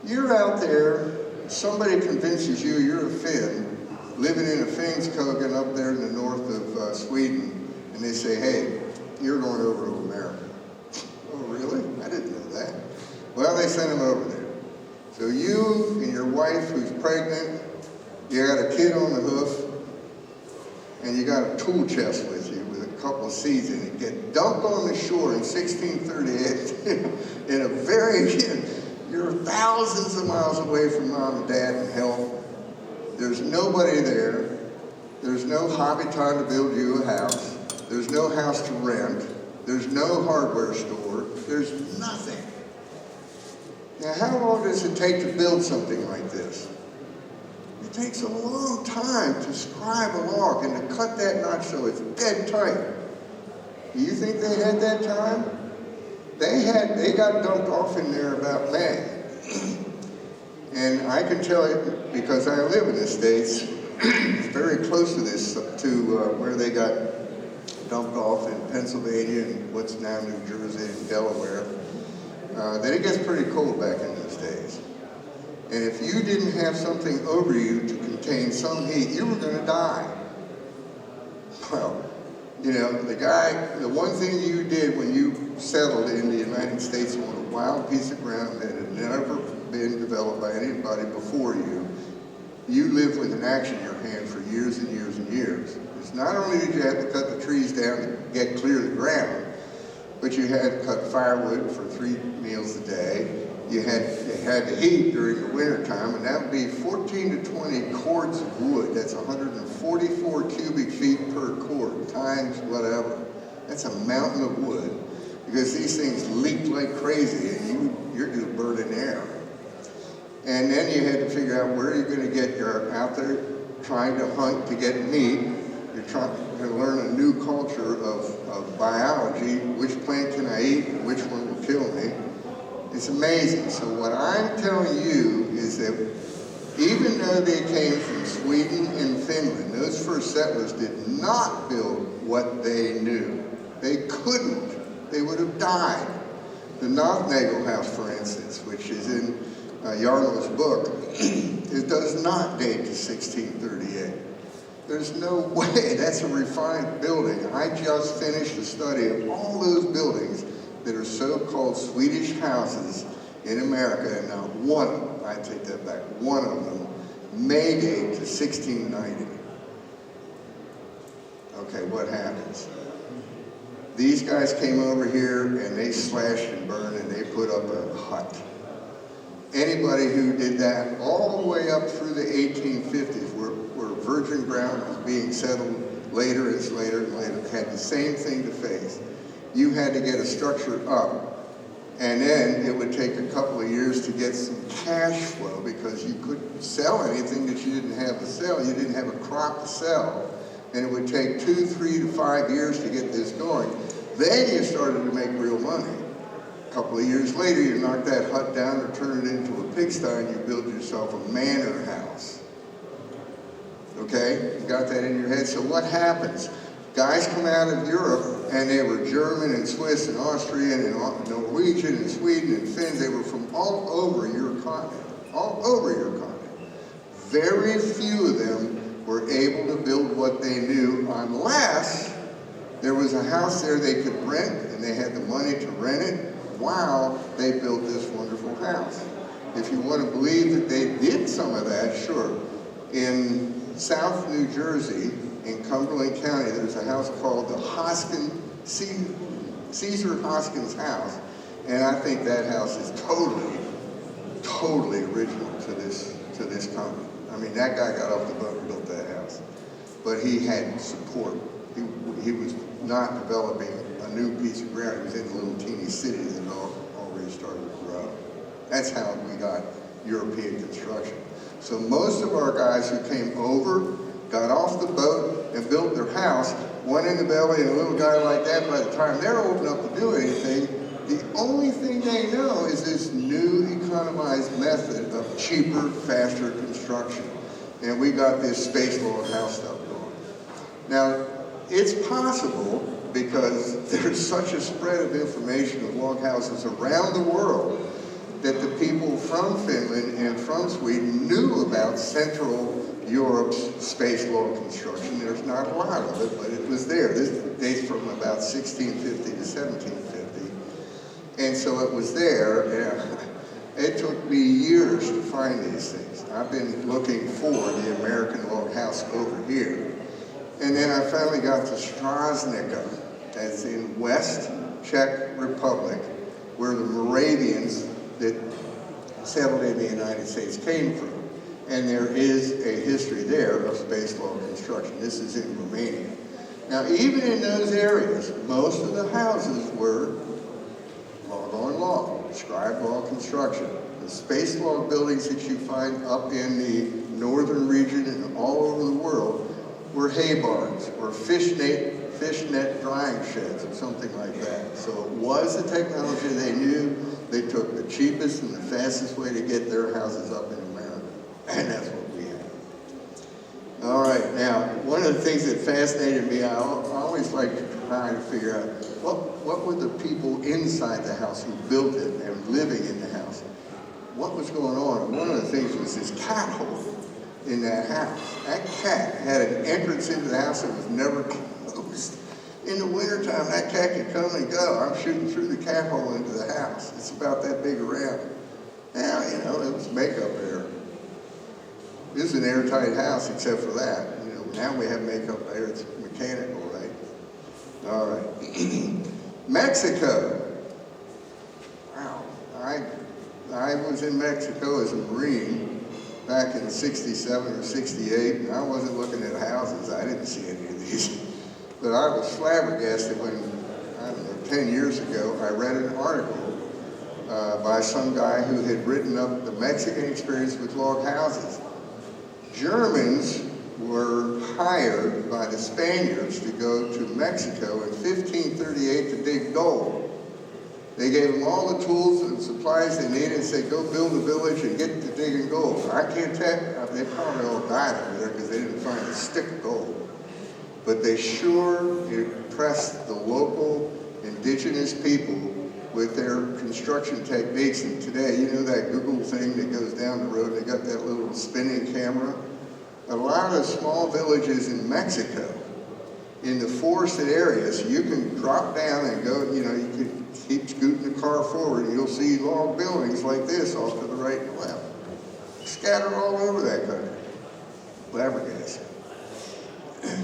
You're out there, somebody convinces you you're a Finn, living in a Finnskogen up there in the north of Sweden, and they say, hey, you're going over to America. Oh, really? I didn't know that. Well, they sent him over there. So you and your wife who's pregnant, you got a kid on the hoof, and you got a tool chest with you with a couple of seeds in it, get dumped on the shore in 1638 in a very, you're thousands of miles away from mom and dad and help. There's nobody there. There's no hobby time to build you a house. There's no house to rent. There's no hardware store. There's nothing. Now, how long does it take to build something like this? It takes a long time to scribe a log and to cut that notch so it's dead tight. Do you think they had that time? They got dumped off in there about May. And I can tell you, because I live in the States, it's very close to this, to where they got dumped off in Pennsylvania and what's now New Jersey and Delaware, that it gets pretty cold back in those days. And if you didn't have something over you to contain some heat, you were going to die. Well, the one thing you did when you settled in the United States on a wild piece of ground that had never been developed by anybody before you, you lived with an axe in your hand for years and years and years. Because not only did you have to cut the trees down to get clear of the ground, but you had to cut firewood for 3 meals a day. You had to heat during the winter time, and that would be 14 to 20 cords of wood. That's 144 cubic feet per cord, times whatever. That's a mountain of wood, because these things leak like crazy, and you're just burning air. And then you had to figure out where you're going to get out there trying to hunt to get meat. You're trying to learn a new culture of biology. Which plant can I eat? And which one will kill me? It's amazing. So what I'm telling you is that even though they came from Sweden and Finland, those first settlers did not build what they knew. They couldn't. They would have died. The Nothnagel house, for instance, which is in Jarmo's book, it does not date to 1638. There's no way. That's a refined building. I just finished a study of all those buildings that are so-called Swedish houses in America, and not one of them, I take that back, one of them may date to 1690. Okay, what happens? These guys came over here and they slashed and burned and they put up a hut. Anybody who did that all the way up through the 1850s, where virgin ground was being settled later and later and later, had the same thing to face. You had to get a structure up, and then it would take a couple of years to get some cash flow, because you couldn't sell anything that you didn't have to sell. You didn't have a crop to sell, and it would take 2, 3 to 5 years to get this going. Then you started to make real money. A couple of years later, you knock that hut down or turn it into a pigsty, and you build yourself a manor house. Okay? You got that in your head? So what happens? Guys come out of Europe, and they were German and Swiss and Austrian and Norwegian and Sweden and Finns. They were from all over your continent, all over your continent. Very few of them were able to build what they knew, unless there was a house there they could rent, and they had the money to rent it while they built this wonderful house. If you want to believe that they did some of that, sure. In South New Jersey, in Cumberland County, there's a house called the Caesar Hoskins house, and I think that house is totally original to this company. I mean, that guy got off the boat and built that house, but he had support. He was not developing a new piece of ground. He was in a little teeny city that already started to grow. That's how we got European construction. So most of our guys who came over, got off the boat and built their house, one in the belly and a little guy like that, by the time they're old enough to do anything, the only thing they know is this new economized method of cheaper, faster construction. And we got this space log house stuff going. Now, it's possible, because there's such a spread of information of log houses around the world, that the people from Finland and from Sweden knew about Central Europe's space log construction. There's not a lot of it, but it was there. This dates from about 1650 to 1750. And so it was there, and it took me years to find these things. I've been looking for the American log house over here. And then I finally got to Strasnica, that's in West Czech Republic, where the Moravians that settled in the United States came from. And there is a history there of space log construction. This is in Romania. Now, even in those areas, most of the houses were log on log, scribe log construction. The space log buildings that you find up in the northern region and all over the world were hay barns or fishnet drying sheds or something like that. So it was the technology they knew. They took the cheapest and the fastest way to get their houses up in America. And that's what we have. All right, now, one of the things that fascinated me, I always like to try to figure out what were the people inside the house who built it and living in the house. What was going on? And one of the things was this cat hole in that house. That cat had an entrance into the house that was never closed. In the wintertime, that cat could come and go. I'm shooting through the cat hole into the house. It's about that big around. Now, you know, it was makeup air. This is an airtight house except for that. You know, now we have makeup air. It's mechanical, right? All right. Mexico. Wow. I was in Mexico as a Marine back in 67 or 68, and I wasn't looking at houses. I didn't see any of these. But I was flabbergasted when, I don't know, 10 years ago, I read an article by some guy who had written up the Mexican experience with log houses. Germans were hired by the Spaniards to go to Mexico in 1538 to dig gold. They gave them all the tools and supplies they needed and said, go build a village and get to digging gold. I can't tell, they probably all died over there because they didn't find a stick of gold. But they sure impressed the local indigenous people with their construction techniques. And today, you know that Google thing that goes down the road, they got that little spinning camera? A lot of small villages in Mexico, in the forested areas, you can drop down and go, you know, you can keep scooting the car forward and you'll see log buildings like this off to the right and left. Scattered all over that country. Flabbergasted. Okay,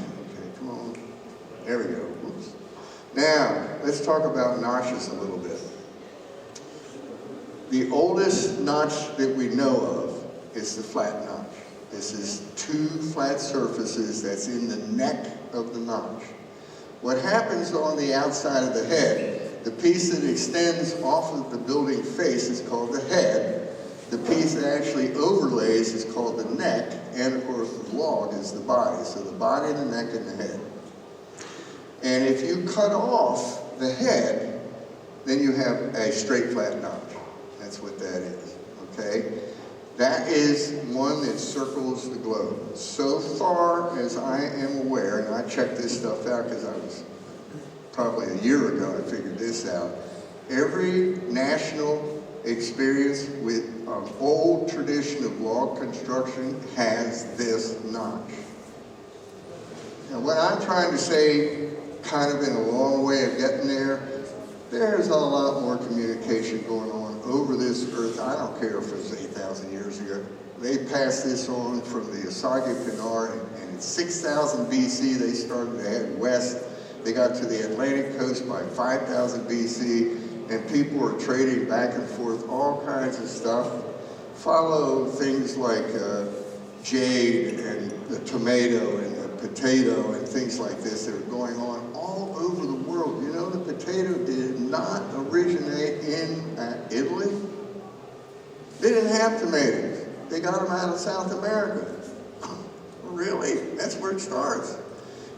come on. There we go. Oops. Now, let's talk about notches a little bit. The oldest notch that we know of is the flat notch. This is two flat surfaces that's in the neck of the notch. What happens on the outside of the head, the piece that extends off of the building face is called the head. The piece that actually overlays is called the neck, and of course the log is the body. So the body, the neck, and the head. And if you cut off the head, then you have a straight flat notch. That's what that is, okay? That is one that circles the globe. So far as I am aware, and I checked this stuff out because I was probably a year ago I figured this out, every national experience with an old tradition of log construction has this notch. And what I'm trying to say, kind of in a long way of getting there, there's a lot more communication going on over this earth. I don't care if it was 8,000 years ago. They passed this on from the Osage Pinar, and in 6,000 BC they started to head west. They got to the Atlantic coast by 5,000 BC, and people were trading back and forth, all kinds of stuff. Follow things like jade and the tomato and the potato and things like this that are going on all over the world. You know, the potato did not originate in Italy. It They didn't have tomatoes. They got them out of South America. Really? That's where it starts.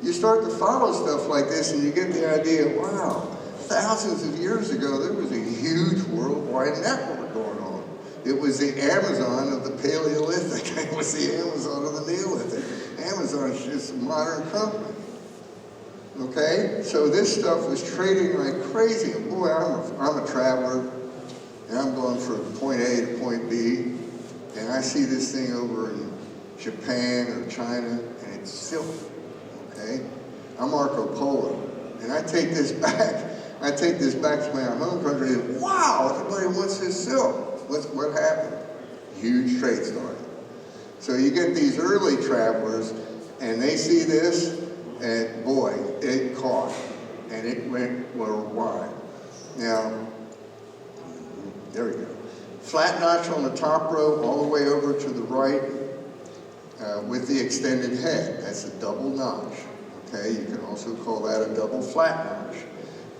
You start to follow stuff like this and you get the idea, wow, thousands of years ago there was a huge worldwide network going on. It was the Amazon of the Paleolithic. It was the Amazon of the Neolithic. Amazon is just a modern company. Okay? So this stuff was trading like crazy. And boy, I'm a traveler, and I'm going from point A to point B, and I see this thing over in Japan or China, and it's silk. Okay? I'm Marco Polo, and I take this back. I take this back to my home country, and wow, everybody wants this silk. What happened? Huge trade started. So you get these early travelers, and they see this, and boy, it caught, and it went worldwide. Now, there we go. Flat notch on the top row, all the way over to the right, with the extended head. That's a double notch. Okay, you can also call that a double flat notch.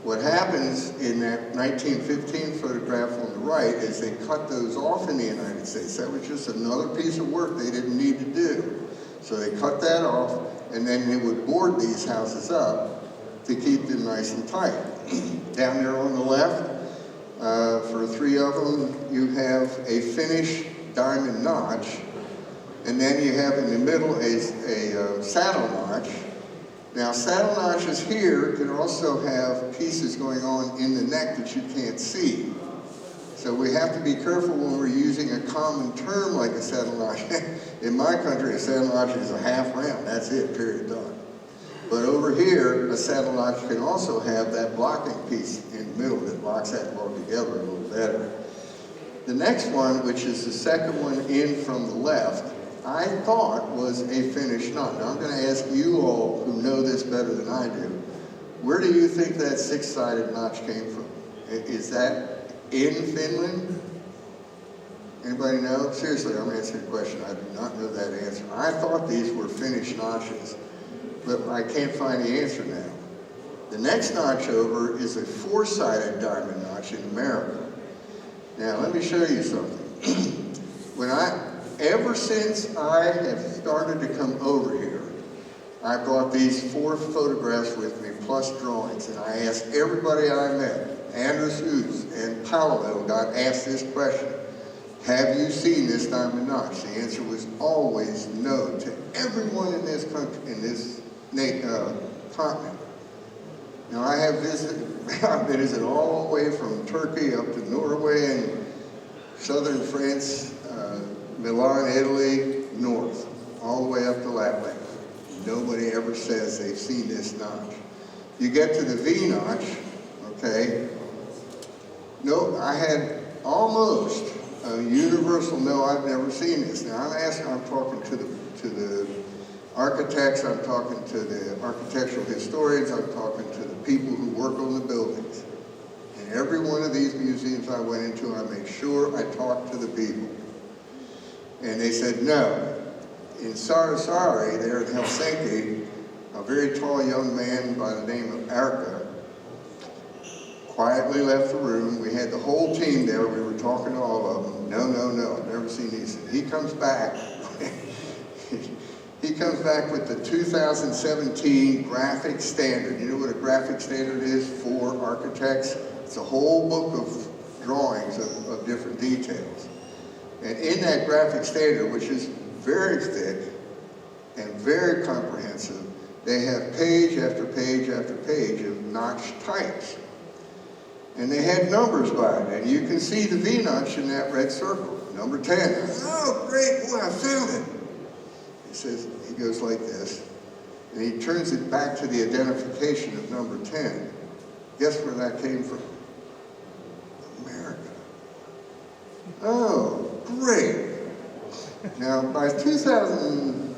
What happens in that 1915 photograph on the right is they cut those off in the United States. That was just another piece of work they didn't need to do. So they cut that off, and then they would board these houses up to keep them nice and tight. Down there on the left, for three of them, you have a finished diamond notch, and then you have in the middle a saddle notch. Now, saddle notches here can also have pieces going on in the neck that you can't see. So we have to be careful when we're using a common term like a saddle notch. In my country, a saddle notch is a half round. That's it, period, done. But over here, a saddle notch can also have that blocking piece in the middle that locks that log together a little better. The next one, which is the second one in from the left, I thought was a finished knot. Now I'm going to ask you all who know this better than I do, where do you think that six-sided notch came from? Is that in Finland? Anybody know? Seriously, I'm answering a question. I do not know that answer. I thought these were finished notches, but I can't find the answer now. The next notch over is a four-sided diamond notch in America. Now let me show you something. Ever since I have started to come over here, I brought these 4 photographs with me, plus drawings, and I asked everybody I met, Anders Hughes and Paolo, got asked this question: have you seen this diamond notch? The answer was always no to everyone in this country, in this continent. Now I have I've visited all the way from Turkey up to Norway and southern France, Milan, Italy, north, all the way up to Lapland. Nobody ever says they've seen this notch. You get to the V notch, okay? No, I had almost a universal no, I've never seen this. Now I'm talking to the architects, I'm talking to the architectural historians, I'm talking to the people who work on the buildings. In every one of these museums I went into, I made sure I talked to the people. And they said no. In Saari, there in Helsinki, a very tall young man by the name of Arka quietly left the room. We had the whole team there. We were talking to all of them. No, I've never seen these. He comes back. He comes back with the 2017 graphic standard. You know what a graphic standard is for architects? It's a whole book of drawings of different details. And in that graphic standard, which is very thick and very comprehensive, they have page after page after page of notch types. And they had numbers by it, and you can see the V notch in that red circle, number 10. Oh, great, boy, I found it. He goes like this, and he turns it back to the identification of number 10. Guess where that came from? America. Oh, great. Now, by 2000,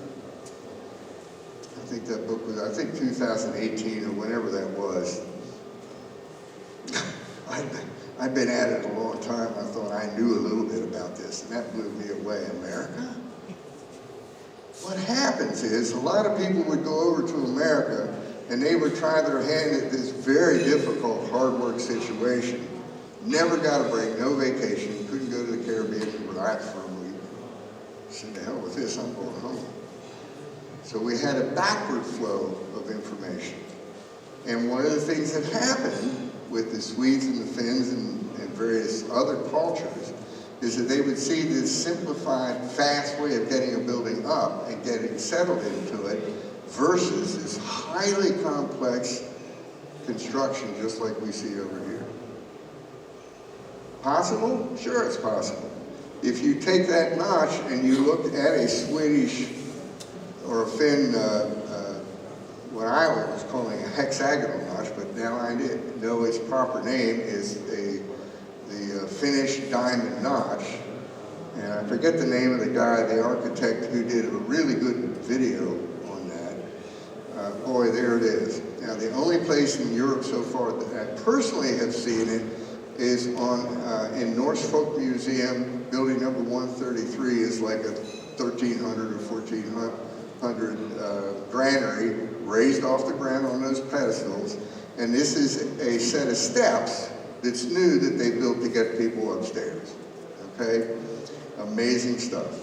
I think that book was, 2018 or whenever that was, I've been at it a long time. I thought I knew a little bit about this, and that blew me away. America? What happens is a lot of people would go over to America and they would try their hand at this very difficult hard work situation. Never got a break, no vacation, couldn't go to the Caribbean and relax for a week. I said, to hell with this, I'm going home. So we had a backward flow of information. And one of the things that happened with the Swedes and the Finns and various other cultures is that they would see this simplified, fast way of getting a building up and getting settled into it versus this highly complex construction just like we see over here. Possible? Sure, it's possible. If you take that notch and you look at a Swedish or a Finn, what I was calling a hexagonal notch, but now I know its proper name is the Finnish diamond notch. And I forget the name of the guy, the architect, who did a really good video on that. Boy, there it is. Now, the only place in Europe so far that I personally have seen it is in Norfolk Museum, building number 133 is like a 1,300 or 1,400 granary raised off the ground on those pedestals. And this is a set of steps that's new that they built to get people upstairs. Okay? Amazing stuff.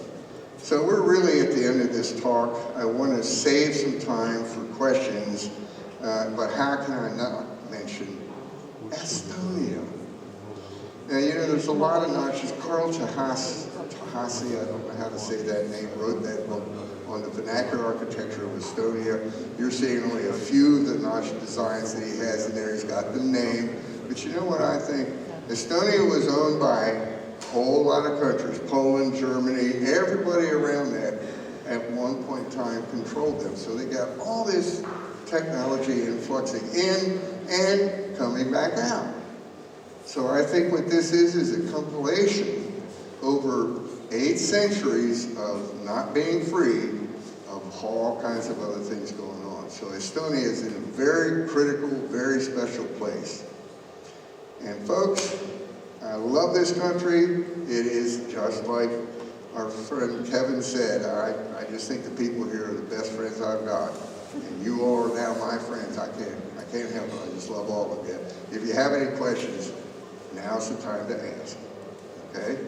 So we're really at the end of this talk. I want to save some time for questions, but how can I not mention Estonia? Now, you know, there's a lot of notches. Carl Tahasi, I don't know how to say that name, wrote that book on the vernacular architecture of Estonia. You're seeing only a few of the notch designs that he has in there. He's got the name. But you know what I think? Estonia was owned by a whole lot of countries. Poland, Germany, everybody around that at one point in time controlled them. So they got all this technology influxing in and coming back out. So I think what this is a compilation over 8 centuries of not being free of all kinds of other things going on. So Estonia is in a very critical, very special place. And folks, I love this country. It is just like our friend Kevin said, I just think the people here are the best friends I've got. And you all are now my friends. I can't help it. I just love all of you. If you have any questions, now's the time to ask. Okay?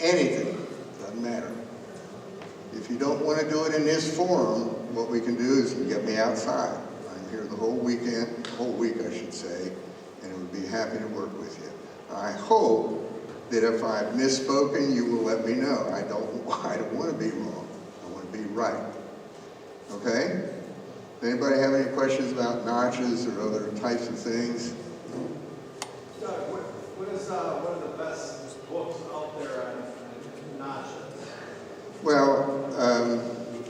Anything. Doesn't matter. If you don't want to do it in this forum, what we can do is you get me outside. I'm here the whole week I should say, and would be happy to work with you. I hope that if I've misspoken, you will let me know. I don't want to be wrong. I want to be right. Okay? Anybody have any questions about notches or other types of things? Doug, what is one of the best books out there on notches? Well,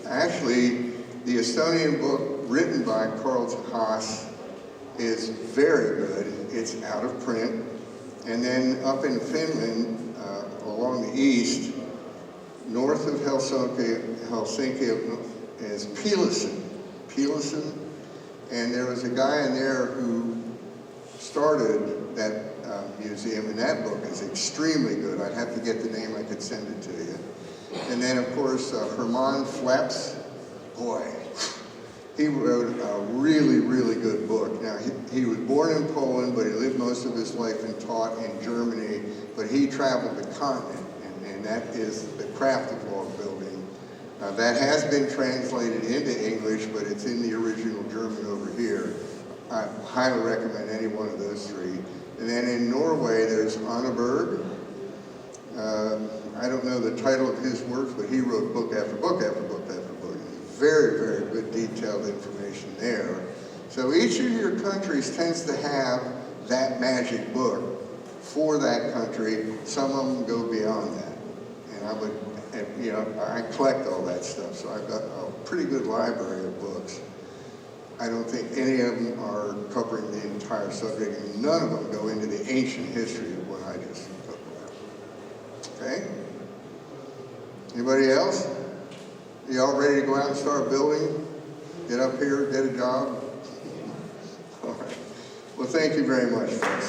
actually, the Estonian book written by Carl Tahasi is very good. It's out of print. And then up in Finland, along the east, north of Helsinki is Pielisen. And there was a guy in there who started that museum, and that book is extremely good. I'd have to get the name, I could send it to you. And then, of course, Herman Fleps, boy, he wrote a really, really good book. Now, he was born in Poland, but he lived most of his life and taught in Germany, but he traveled the continent, and that is The Craft of Log Building. That has been translated into English, but it's in the original German over here. I highly recommend any one of those 3. And then in Norway, there's Anneberg. I don't know the title of his works, but he wrote book after book after book after book. Very, very good detailed information there. So each of your countries tends to have that magic book for that country. Some of them go beyond that. And I collect all that stuff, so I've got a pretty good library of books. I don't think any of them are covering the entire subject, and none of them go into the ancient history of what I just talked about. Okay? Anybody else? You all ready to go out and start building? Get up here, get a job? All right. Well, thank you very much, folks.